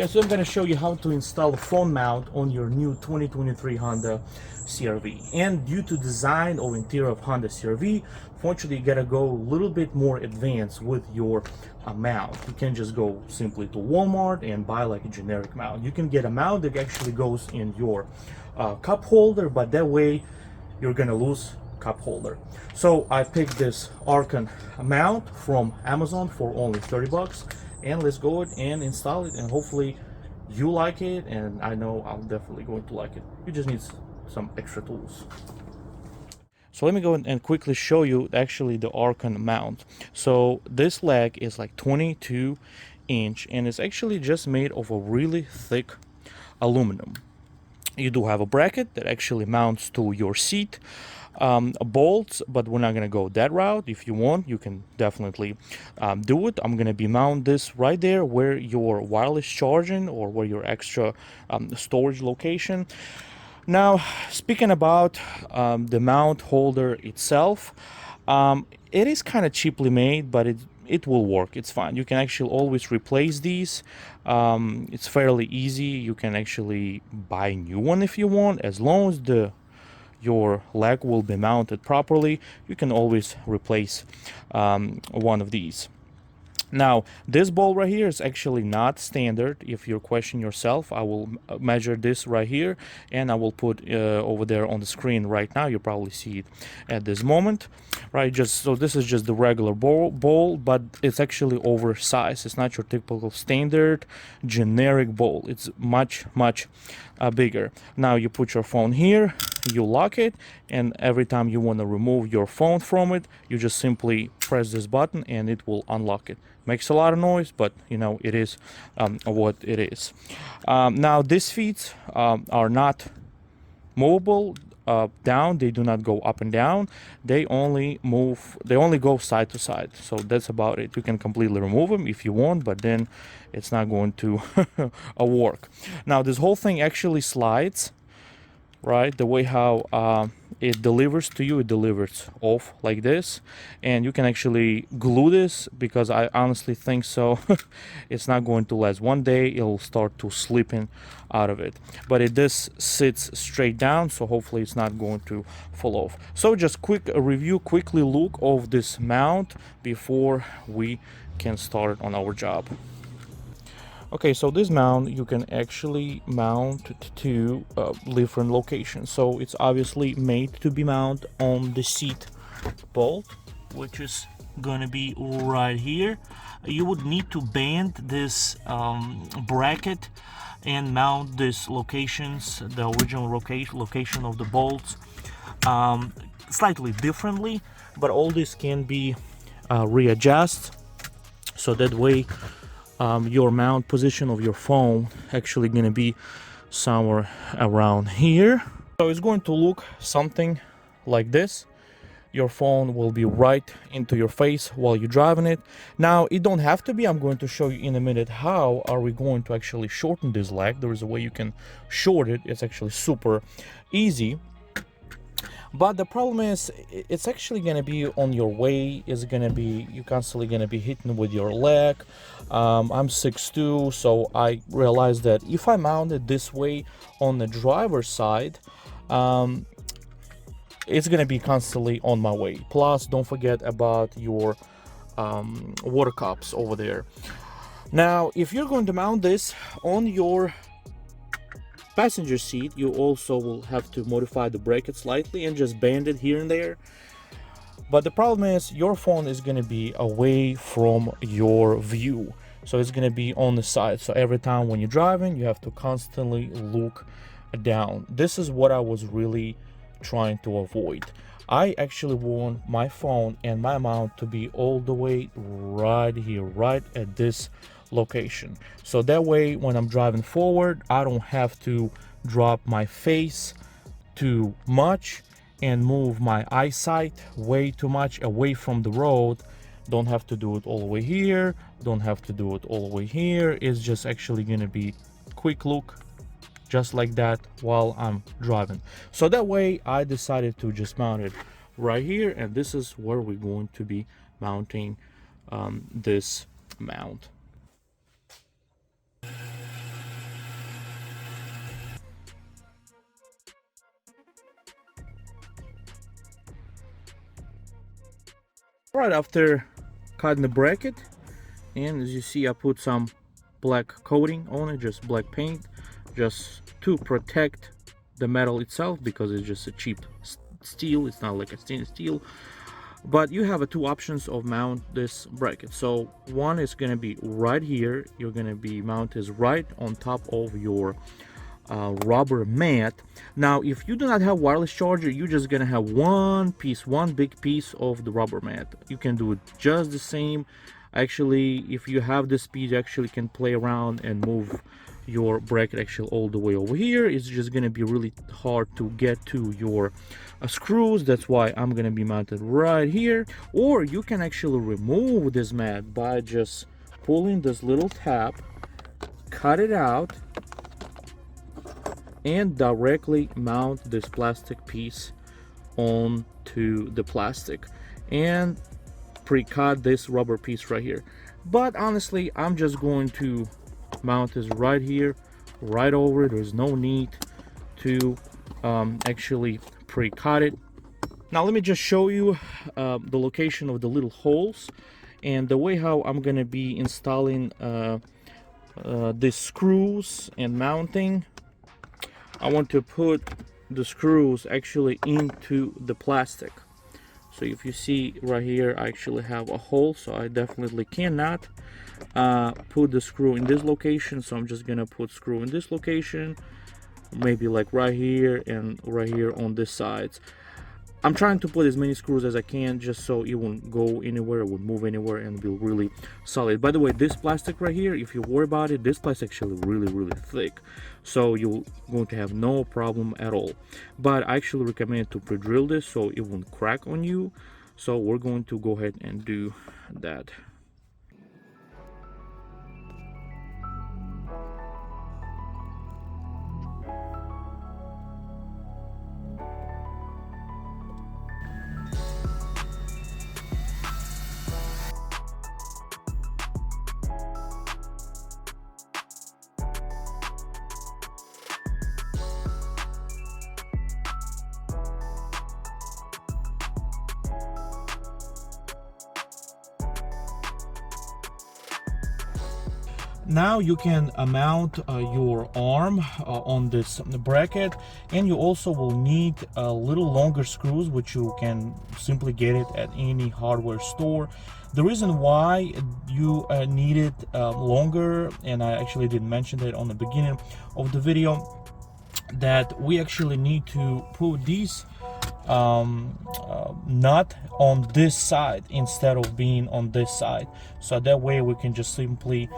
Guys, so I'm going to show you how to install a phone mount on your new 2023 Honda CR-V. And due to design or interior of Honda CR-V, fortunately you gotta go a little bit more advanced with your mount. You can just go simply to Walmart and buy like a generic mount. You can get a mount that actually goes in your cup holder, but that way you're gonna lose cup holder. So I picked this Arkon mount from Amazon for only 30 bucks, and let's go ahead and install it, and hopefully you like it, and I know I'm definitely going to like it. You just need some extra tools. So let me go and quickly show you actually the Arkon mount. So this leg is like 22 inch and it's actually just made of a really thick aluminum. You do have a bracket that actually mounts to your seat, bolts, but we're not gonna go that route. If you want, you can definitely do it. I'm gonna be mount this right there where your wireless charging or where your extra storage location. Now, speaking about the mount holder itself, it is kind of cheaply made, but it will work. It's fine. You can actually always replace these. It's fairly easy. You can actually buy a new one if you want, as long as your leg will be mounted properly. You can always replace one of these. Now, this bolt right here is actually not standard. If you're questioning yourself, I will measure this right here, and I will put over there on the screen right now. You probably see it at this moment, right? So this is just the regular bolt, but it's actually oversized. It's not your typical standard generic bolt. It's much bigger. Now you put your phone here, you lock it, and every time you want to remove your phone from it, you just simply press this button and it will unlock it. Makes a lot of noise, but you know, it is what it is. Now these feet are not movable down. They do not go up and down. They only go side to side. So that's about it. You can completely remove them if you want, but then it's not going to work. Now this whole thing actually slides, right? The way how it delivers to you, it delivers off like this, and you can actually glue this, because I honestly think so it's not going to last. One day it'll start to slipping out of it, but this sits straight down, so hopefully it's not going to fall off. So just quickly look of this mount before we can start on our job. Okay, so this mount you can actually mount to different locations. So it's obviously made to be mounted on the seat bolt, which is gonna be right here. You would need to bend this bracket and mount these locations, the original location of the bolts, slightly differently, but all this can be readjusted, so that way your mount position of your phone actually going to be somewhere around here. So it's going to look something like this. Your phone will be right into your face while you're driving it. Now it don't have to be. I'm going to show you in a minute how are we going to actually shorten this leg. There is a way you can shorten it. It's actually super easy. But the problem is, it's actually going to be on your way. It's going to be, you're constantly going to be hitting with your leg. I'm 6'2", so I realized that if I mount it this way on the driver's side, it's going to be constantly on my way. Plus, don't forget about your water cups over there. Now, if you're going to mount this on your passenger seat, you also will have to modify the bracket slightly and just bend it here and there. But the problem is, your phone is going to be away from your view, so it's going to be on the side. So every time when you're driving, you have to constantly look down. This is what I was really trying to avoid. I actually want my phone and my mount to be all the way right here, right at this location, so that way when I'm driving forward, I don't have to drop my face too much and move my eyesight way too much away from the road. Don't have to do it all the way here, don't have to do it all the way here. It's just actually gonna be quick look just like that while I'm driving. So that way I decided to just mount it right here, and this is where we're going to be mounting this mount. Right after cutting the bracket, and as you see, I put some black coating on it, just black paint, just to protect the metal itself, because it's just a cheap steel. It's not like a stainless steel. But you have two options of mount this bracket. So one is going to be right here. You're going to be mounted right on top of your rubber mat. Now if you do not have wireless charger, you're just gonna have one big piece of the rubber mat. You can do it just the same. Actually, if you have the speed, you actually can play around and move your bracket actually all the way over here. It's just gonna be really hard to get to your screws. That's why I'm gonna be mounted right here. Or you can actually remove this mat by just pulling this little tab, cut it out, and directly mount this plastic piece onto the plastic and pre-cut this rubber piece right here. But honestly, I'm just going to mount this right here, right over it. There's no need to actually pre-cut it. Now let me just show you the location of the little holes and the way how I'm gonna be installing these screws and mounting. I want to put the screws actually into the plastic. So if you see right here, I actually have a hole, so I definitely cannot put the screw in this location. So I'm just gonna put screw in this location, maybe like right here and right here on this side. I'm trying to put as many screws as I can just so it won't go anywhere, it won't move anywhere, and be really solid. By the way, this plastic right here, if you worry about it, this plastic is actually really thick, so you're going to have no problem at all. But I actually recommend to pre-drill this so it won't crack on you. So we're going to go ahead and do that. Now you can mount your arm on this bracket, and you also will need a little longer screws, which you can simply get it at any hardware store. The reason why you need it longer, and I actually didn't mention that on the beginning of the video, that we actually need to put these nut on this side instead of being on this side, so that way we can just simply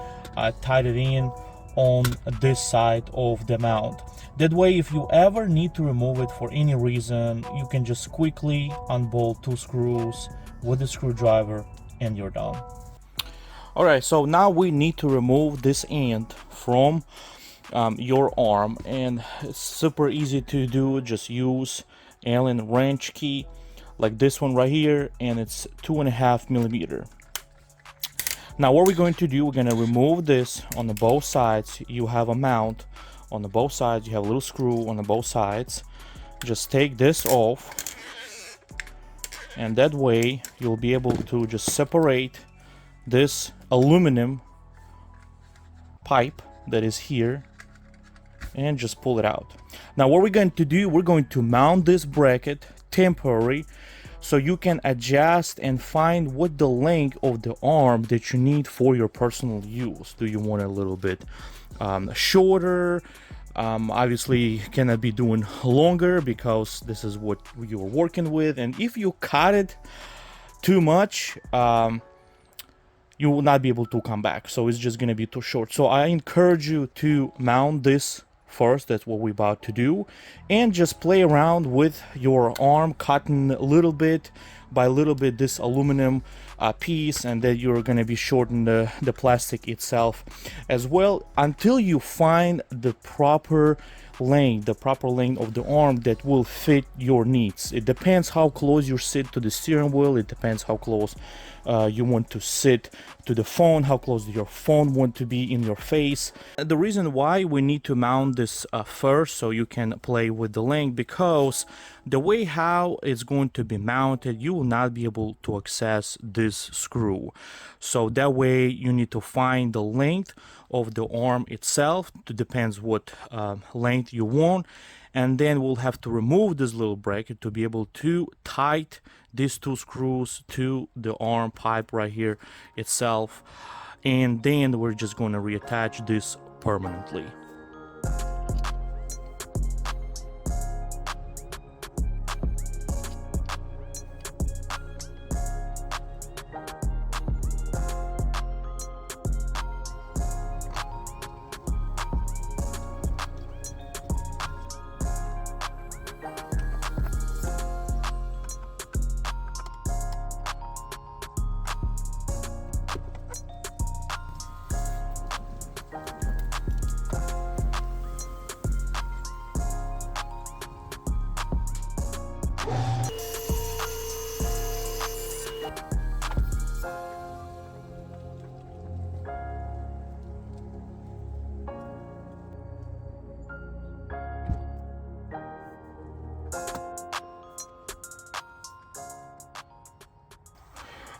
tied it in on this side of the mount. That way, if you ever need to remove it for any reason, you can just quickly unbolt two screws with the screwdriver and you're done. All right, so now we need to remove this end from your arm, and it's super easy to do. Just use Allen wrench key like this one right here, and it's 2.5 millimeter. Now what we're going to do, we're going to remove this on the both sides. You have a mount on the both sides, you have a little screw on the both sides. Just take this off, and that way you'll be able to just separate this aluminum pipe that is here and just pull it out. Now what we're going to do, we're going to mount this bracket temporary, so you can adjust and find what the length of the arm that you need for your personal use. Do you want a little bit shorter? Obviously cannot be doing longer because this is what you're working with, and if you cut it too much, you will not be able to come back, so it's just gonna be too short. So I encourage you to mount this first. That's what we're about to do, and just play around with your arm, cutting little bit by little bit this aluminum piece, and then you're going to be shortening the plastic itself as well until you find the proper length of the arm that will fit your needs. It depends how close you sit to the steering wheel, it depends how close you want to sit to the phone, how close your phone want to be in your face. The reason why we need to mount this first so you can play with the length, because The way how it's going to be mounted, you will not be able to access this screw. So that way you need to find the length of the arm itself. It depends what length you want. And then we'll have to remove this little bracket to be able to tight these two screws to the arm pipe right here itself. And then we're just going to reattach this permanently.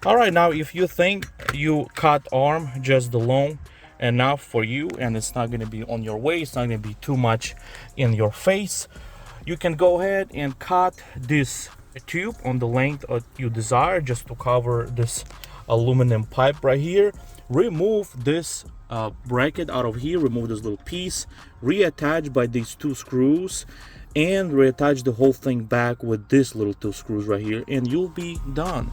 All right, now if you think you cut arm just alone enough for you and it's not going to be on your way, it's not going to be too much in your face, you can go ahead and cut this tube on the length that you desire, just to cover this aluminum pipe right here. Remove this bracket out of here, remove this little piece, reattach by these two screws, and reattach the whole thing back with this little two screws right here, and you'll be done.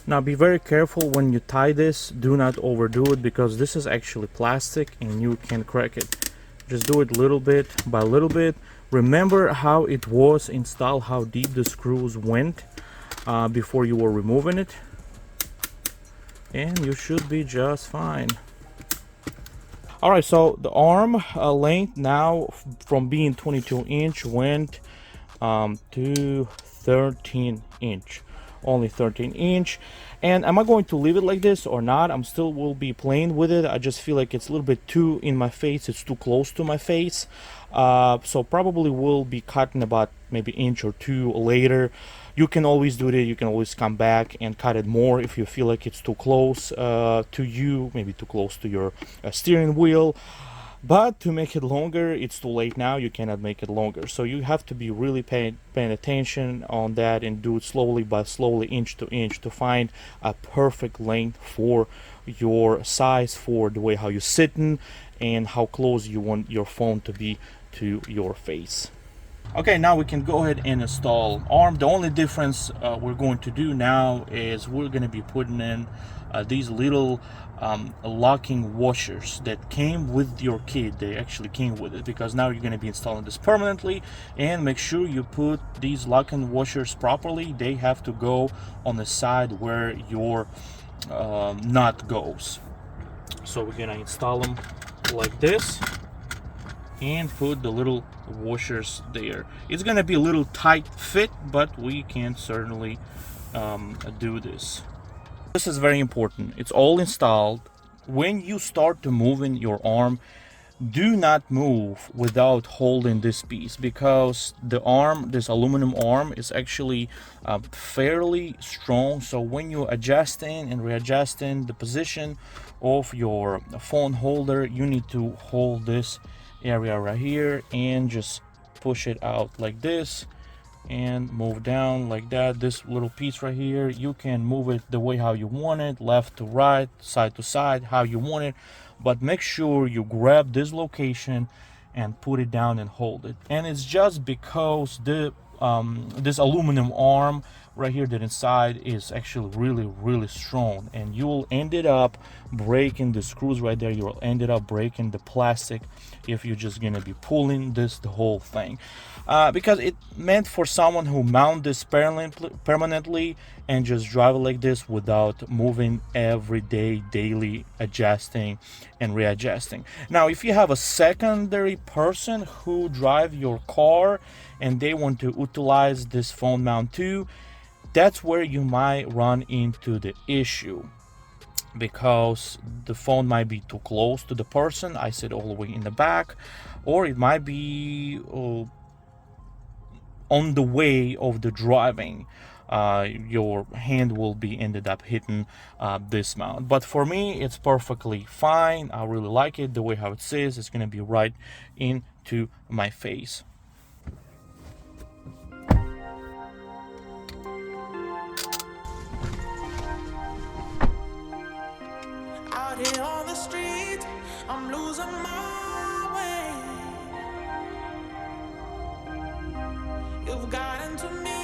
Now be very careful when you tie this. Do not overdo it, because this is actually plastic and you can crack it. Just do it little bit by little bit. Remember how it was installed, how deep the screws went before you were removing it, and you should be just fine. All right, so the arm length now from being 22-inch went to 13-inch. Only 13-inch. And am I going to leave it like this or not? I'm still will be playing with it. I just feel like it's a little bit too in my face, it's too close to my face, so probably will be cutting about maybe inch or two later. You can always do that. You can always come back and cut it more if you feel like it's too close to you, maybe too close to your steering wheel. But to make it longer, it's too late now. You cannot make it longer. So you have to be really paying attention on that and do it slowly by slowly, inch to inch, to find a perfect length for your size, for the way how you're sitting, and how close you want your phone to be to your face. Okay, now we can go ahead and install arm. The only difference we're going to do now is we're going to be putting in these little locking washers that came with your kit. They actually came with it, because now you're going to be installing this permanently. And make sure you put these locking washers properly. They have to go on the side where your nut goes. So we're going to install them like this and put the little washers there. It's going to be a little tight fit, but we can certainly do this. This is very important. It's all installed. When you start to move in your arm, do not move without holding this piece, because the arm, this aluminum arm, is actually fairly strong. So when you're adjusting and readjusting the position of your phone holder, you need to hold this area right here and just push it out like this and move down like that. This little piece right here, you can move it the way how you want it, left to right, side to side, how you want it, but make sure you grab this location and put it down and hold it. And it's just because the this aluminum arm right here that inside is actually really strong, and you will ended up breaking the screws right there. You will ended up breaking the plastic if you're just gonna be pulling this the whole thing, because it meant for someone who mount this permanently and just drive it like this without moving every day, daily adjusting and readjusting. Now if you have a secondary person who drive your car and they want to utilize this phone mount too, that's where you might run into the issue, because the phone might be too close to the person. I sit all the way in the back, or it might be on the way of the driving. Your hand will be ended up hitting this mount. But for me, it's perfectly fine. I really like it the way how it says. It's gonna be right into my face. Out here on the street, I'm losing my way. You've gotten to me.